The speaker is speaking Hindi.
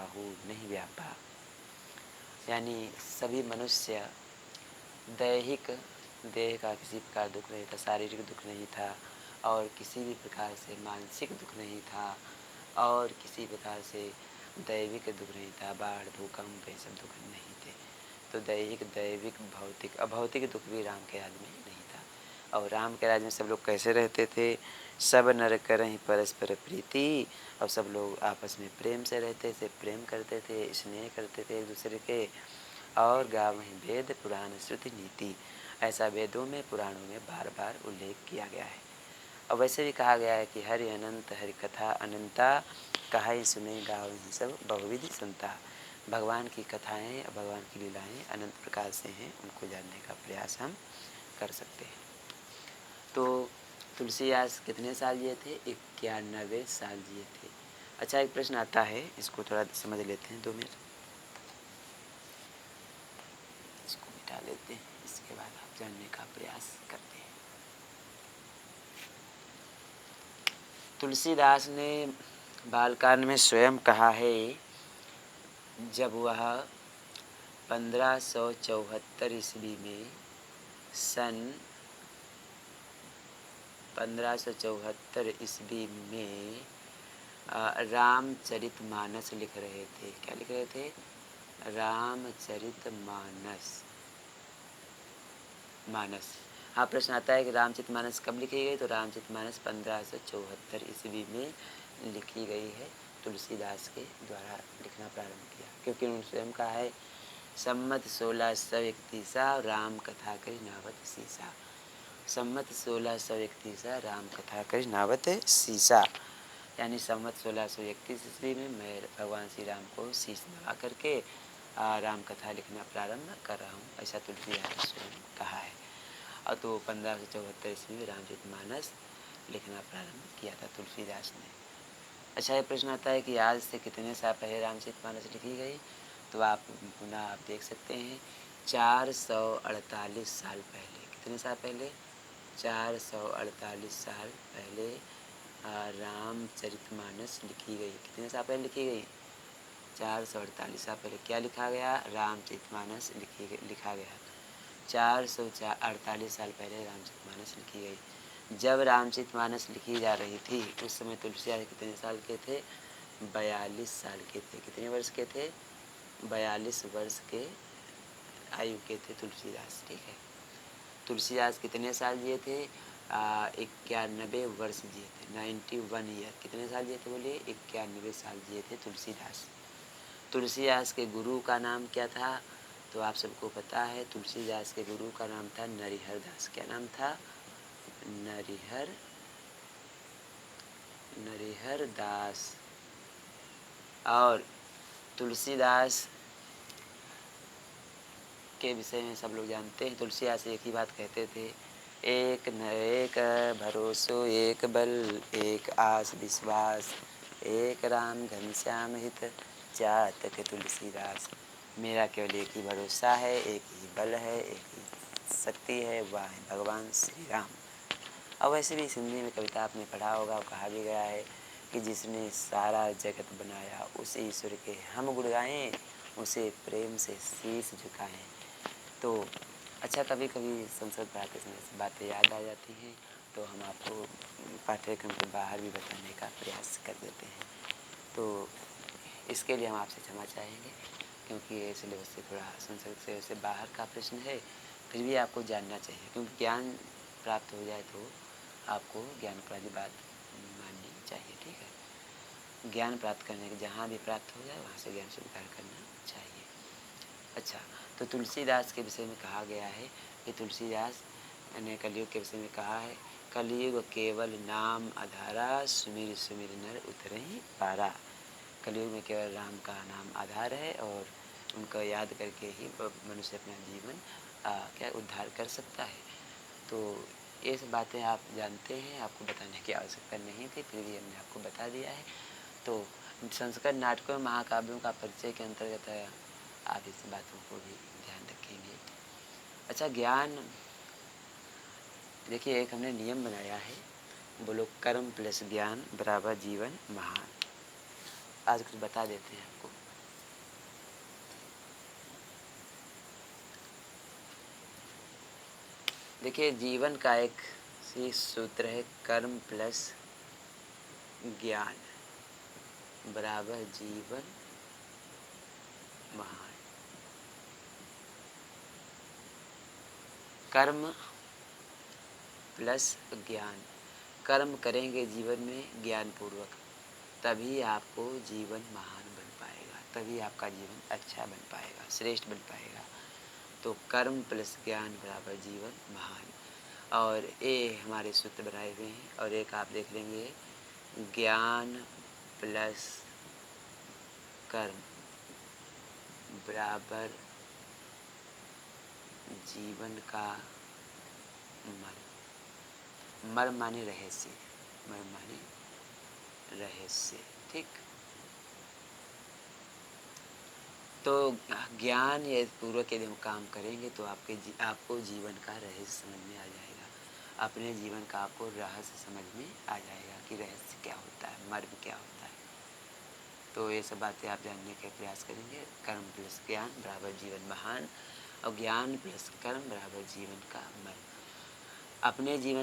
बाहु नहीं व्यापा। यानी सभी मनुष्य दैहिक देह का किसी प्रकार दुख नहीं था, शारीरिक दुख नहीं था, और किसी भी प्रकार से मानसिक दुख नहीं था, और किसी प्रकार से दैविक दुख नहीं था, बाढ़ भूकंप ये सब दुख नहीं थे। तो दैहिक दैविक भौतिक अभौतिक दुख भी राम के राज्य में नहीं था। और राम के राज्य में सब लोग कैसे रहते थे? सब नर करहि परस्पर प्रीति, और सब लोग आपस में प्रेम से रहते थे, प्रेम करते थे, स्नेह करते थे एक दूसरे के। और गावहि वेद पुराण श्रुति नीति, ऐसा वेदों में पुराणों में बार बार उल्लेख किया गया है। और वैसे भी कहा गया है कि हरि अनंत हरि कथा अनंता, कहाई सुने गावहि सब बहुविधि सुनता। भगवान की कथाएं, भगवान की लीलाएं अनंत प्रकार से हैं, उनको जानने का प्रयास हम कर सकते हैं। तो तुलसीदास कितने साल जिए थे? 91 साल जिए थे। अच्छा, एक प्रश्न आता है, इसको थोड़ा समझ लेते हैं, 2 मिनट इसको मिटा लेते हैं, इसके बाद आप जानने का प्रयास करते हैं। तुलसीदास ने बालकांड में स्वयं कहा है, जब वह 1574 ईस्वी में सन 1574 ईस्वी में रामचरितमानस लिख रहे थे। क्या लिख रहे थे? रामचरितमानस। हाँ, प्रश्न आता है कि रामचरितमानस कब लिखी गई? तो रामचरितमानस 1574 ईस्वी में लिखी गई है। तुलसीदास के द्वारा लिखना प्रारंभ किया, क्योंकि उन्होंने स्वयं कहा है, सम्मत 1631 राम कथा करि नावत सीसा। सम्मत 1631 राम कथा करि नावत सीसा, यानी सम्मत 1631 ईस्वी में मैं भगवान श्री राम को शीश नवा करके राम कथा लिखना प्रारंभ कर रहा हूँ, ऐसा तुलसीदास ने स्वयं कहा है। और तो 1574 ईस्वी में रामचरितमानस लिखना प्रारंभ किया था तुलसीदास ने। अच्छा, ये प्रश्न आता है कि आज से कितने साल पहले रामचरितमानस लिखी गई? तो आप पुनः आप देख सकते हैं, 448 साल पहले। कितने साल पहले? 448 साल पहले रामचरितमानस लिखी गई। कितने साल पहले लिखी गई? 448 साल पहले क्या लिखा गया? रामचरितमानस लिखा गया। 448 साल पहले रामचरितमानस लिखी गई। जब रामचरितमानस लिखी जा रही थी, उस समय तुलसीदास कितने साल के थे? 42 साल के थे। कितने वर्ष के थे? 42 वर्ष के आयु के थे तुलसीदास। ठीक है, तुलसीदास कितने साल जिए थे? 91 वर्ष जिए थे, 91 ईयर। कितने साल जिए थे? बोलिए, 91 साल जिए थे तुलसीदास। तुलसीदास के गुरु का नाम क्या था? तो आप सबको पता है, तुलसीदास के गुरु का नाम था नरिहर दास। क्या नाम था? नरिहर दास। और तुलसीदास के विषय में सब लोग जानते हैं। तुलसीदास एक ही बात कहते थे, एक न एक भरोसो एक बल, एक आस विश्वास, एक राम घनश्याम हित, चातक तुलसीदास। मेरा केवल एक ही भरोसा है, एक ही बल है, एक ही शक्ति है, वह है भगवान श्री राम। और वैसे भी हिंदी में कविता आपने पढ़ा होगा, कहा भी गया है कि जिसने सारा जगत बनाया, उस ईश्वर के हम गुण गाएं, उसे प्रेम से शीश झुकाएं। तो अच्छा, कभी कभी संसद पढ़ाते समय बातें याद आ जाती हैं, तो हम आपको पाठ्यक्रम के बाहर भी बताने का प्रयास कर देते हैं। तो इसके लिए हम आपसे क्षमा चाहेंगे, क्योंकि ये सिलेबस से थोड़ा संसद से बाहर का प्रश्न है, फिर भी आपको जानना चाहिए, क्योंकि ज्ञान प्राप्त हो जाए तो आपको ज्ञान वाली बात माननी चाहिए। ठीक है, ज्ञान प्राप्त करने के जहाँ भी प्राप्त हो जाए वहाँ से ज्ञान स्वीकार करना चाहिए। अच्छा, तो तुलसीदास के विषय में कहा गया है कि तुलसीदास ने कलयुग के विषय में कहा है, कलयुग केवल नाम आधारा, सुमिर सुमिर नर उतरहि पारा। कलयुग में केवल राम का नाम आधार है, और उनका याद करके ही मनुष्य अपना जीवन क्या उद्धार कर सकता है। तो ये सब बातें आप जानते हैं, आपको बताने की आवश्यकता नहीं थी, फिर भी हमने आपको बता दिया है। तो संस्कृत नाटकों में महाकाव्यों का परिचय के अंतर्गत आप इस बातों को भी ध्यान रखेंगे। अच्छा, ज्ञान देखिए, एक हमने नियम बनाया है, बोलो कर्म प्लस ज्ञान बराबर जीवन महान। आज कुछ बता देते हैं आपको। देखिए जीवन का एक सी सूत्र है, कर्म प्लस ज्ञान बराबर जीवन महान। कर्म प्लस ज्ञान, कर्म करेंगे जीवन में ज्ञान पूर्वक, तभी आपको जीवन महान बन पाएगा, तभी आपका जीवन अच्छा बन पाएगा, श्रेष्ठ बन पाएगा। तो कर्म प्लस ज्ञान बराबर जीवन महान। और ये हमारे सूत्र बनाए हुए हैं। और एक आप देख लेंगे, ज्ञान प्लस कर्म बराबर जीवन का मर्म। मर्म माने रहस्य, मर्म माने रहस्य, ठीक। तो ज्ञान या पूर्वक यदि हम काम करेंगे तो आपको जीवन का रहस्य समझ में आ जाएगा, अपने जीवन का आपको रहस्य समझ में आ जाएगा कि रहस्य क्या होता है, मर्म क्या होता है। तो ये सब बातें आप जानने का प्रयास करेंगे। कर्म प्लस ज्ञान बराबर जीवन महान, और ज्ञान प्लस कर्म बराबर जीवन का मर्म। अपने जीवन